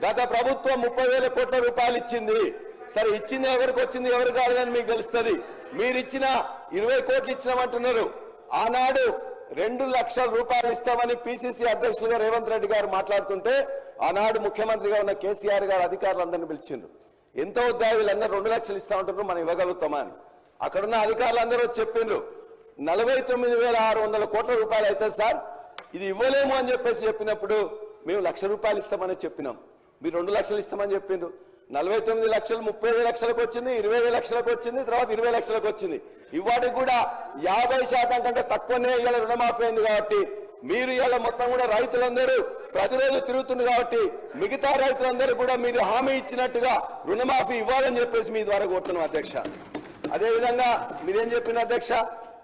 గత ప్రభుత్వం 30,000 కోట్ల రూపాయలు ఇచ్చింది. సరే ఇచ్చింది ఎవరికి వచ్చింది ఎవరు కాదని మీకు తెలుస్తుంది. మీరు ఇచ్చిన 20 కోట్లు ఇచ్చినామంటున్నారు. ఆనాడు 2 లక్షల రూపాయలు ఇస్తామని పిసిసి అధ్యక్షులుగా రేవంత్ రెడ్డి గారు మాట్లాడుతుంటే ఆనాడు ముఖ్యమంత్రిగా ఉన్న కేసీఆర్ గారు అధికారులందరినీ పిలిచిండ్రు. ఎంత వద్దా వీళ్ళందరూ 2 లక్షలు ఇస్తామంటున్నారు, మనం ఇవ్వగలుగుతామా అని. అక్కడున్న అధికారులందరూ చెప్పిండ్రు 49,600 కోట్ల రూపాయలు అయితే సార్ ఇది ఇవ్వలేము అని చెప్పినప్పుడు మేము 1 లక్ష రూపాయలు ఇస్తామని చెప్పినాం. మీరు 2 లక్షలు ఇస్తామని చెప్పిండ్రు. 49 లక్షలు 30 లక్షలకు వచ్చింది, 20 లక్షలకు వచ్చింది, తర్వాత 20 లక్షలకు వచ్చింది. ఇవాటికి కూడా 50% కంటే తక్కువనే ఇవాళ రుణమాఫీ అయింది. కాబట్టి మీరు ఇవాళ మొత్తం కూడా రైతులందరూ ప్రతిరోజు తిరుగుతుంది. కాబట్టి మిగతా రైతులందరూ కూడా మీరు హామీ ఇచ్చినట్టుగా రుణమాఫీ ఇవ్వాలని చెప్పేసి మీ ద్వారా కోరుతున్నాం అధ్యక్ష. అదేవిధంగా మీరేం చెప్పిన అధ్యక్ష,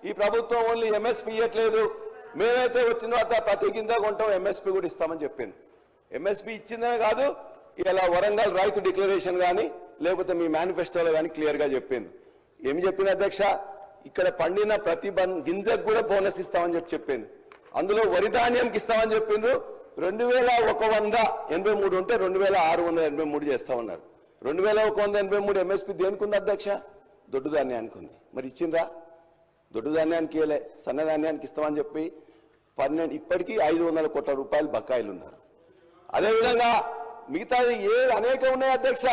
ఈ ప్రభుత్వం ఓన్లీ ఎంఎస్పీ ఇవ్వట్లేదు, మేమైతే వచ్చిన తర్వాత ప్రతి గింజ కొంటాం ఎంఎస్పీ కూడా ఇస్తామని చెప్పింది. ఎంఎస్పీ ఇచ్చిందే కాదు, ఇలా వరంగల్ రైతు డిక్లరేషన్ కానీ లేకపోతే మీ మేనిఫెస్టోలో కానీ క్లియర్గా చెప్పింది. ఏమి చెప్పింది అధ్యక్ష, ఇక్కడ పండిన ప్రతి గింజకు కూడా బోనస్ ఇస్తామని చెప్పింది. అందులో వరి ధాన్యంకి ఇస్తామని చెప్పిండ్రు. 2,183 ఉంటే 2,683 చేస్తామన్నారు. 2,183 ఎంఎస్పీ దేనికి ఉంది అధ్యక్ష? దొడ్డు ధాన్యానికి ఉంది. మరి ఇచ్చిండ్రా? దొడ్డు ధాన్యానికి ఇవ్వలే, సన్నధాన్యానికి ఇస్తామని చెప్పి ఇప్పటికీ 500 కోట్ల రూపాయలు బకాయిలు ఉన్నారు. అదేవిధంగా మిగతాది అనేక ఉన్నాయి అధ్యక్ష.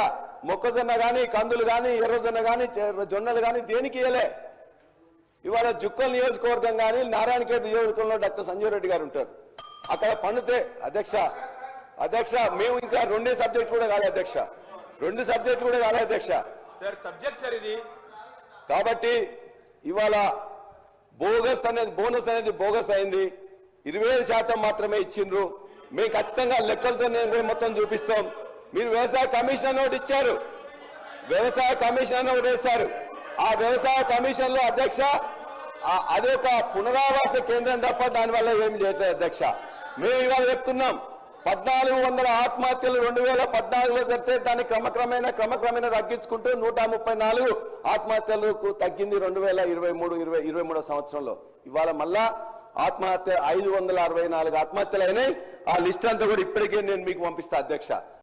మొక్కజొన్న కానీ, కందులు కానీ, ఎర్రజొన్న కానీ, జొన్నలు కానీ దేనికి ఇవ్వలే. ఇవాళ జుక్కల్ నియోజకవర్గం కానీ నారాయణఖేడ్ నియోజకవర్గంలో డాక్టర్ సంజీవ్ రెడ్డి గారు ఉంటారు. అక్కడ పండితే అధ్యక్ష మేము ఇంకా 2 సబ్జెక్ట్ కూడా కాలే అధ్యక్ష, 2 సబ్జెక్ట్ కూడా కాలే అధ్యక్ష. ఇది కాబట్టి ఇవాళ బోనస్ అనేది బోగస్ అయింది. 25% మాత్రమే ఇచ్చిండ్రు. మేము ఖచ్చితంగా లెక్కలతో నేను మొత్తం చూపిస్తాం. మీరు వ్యవసాయ కమిషన్ ఒకటి ఇచ్చారు, వ్యవసాయ కమిషన్ ఒకటి వేశారు. ఆ వ్యవసాయ కమిషన్ లో అధ్యక్ష అది ఒక పునరావాస కేంద్రం తప్ప దానివల్ల ఏమి చేయట్లేదు అధ్యక్ష. మేము ఇవాళ చెప్తున్నాం 1400 ఆత్మహత్యలు 2014లో జరిగితే దాన్ని క్రమక్రమేణా తగ్గించుకుంటూ 134 ఆత్మహత్యలకు తగ్గింది 2023 సంవత్సరంలో. ఇవాళ మళ్ళా ఆత్మహత్య 564 ఆత్మహత్యలు అయినాయి. ఆ లిస్ట్ అంతా కూడా ఇప్పటికే నేను మీకు పంపిస్తా అధ్యక్ష.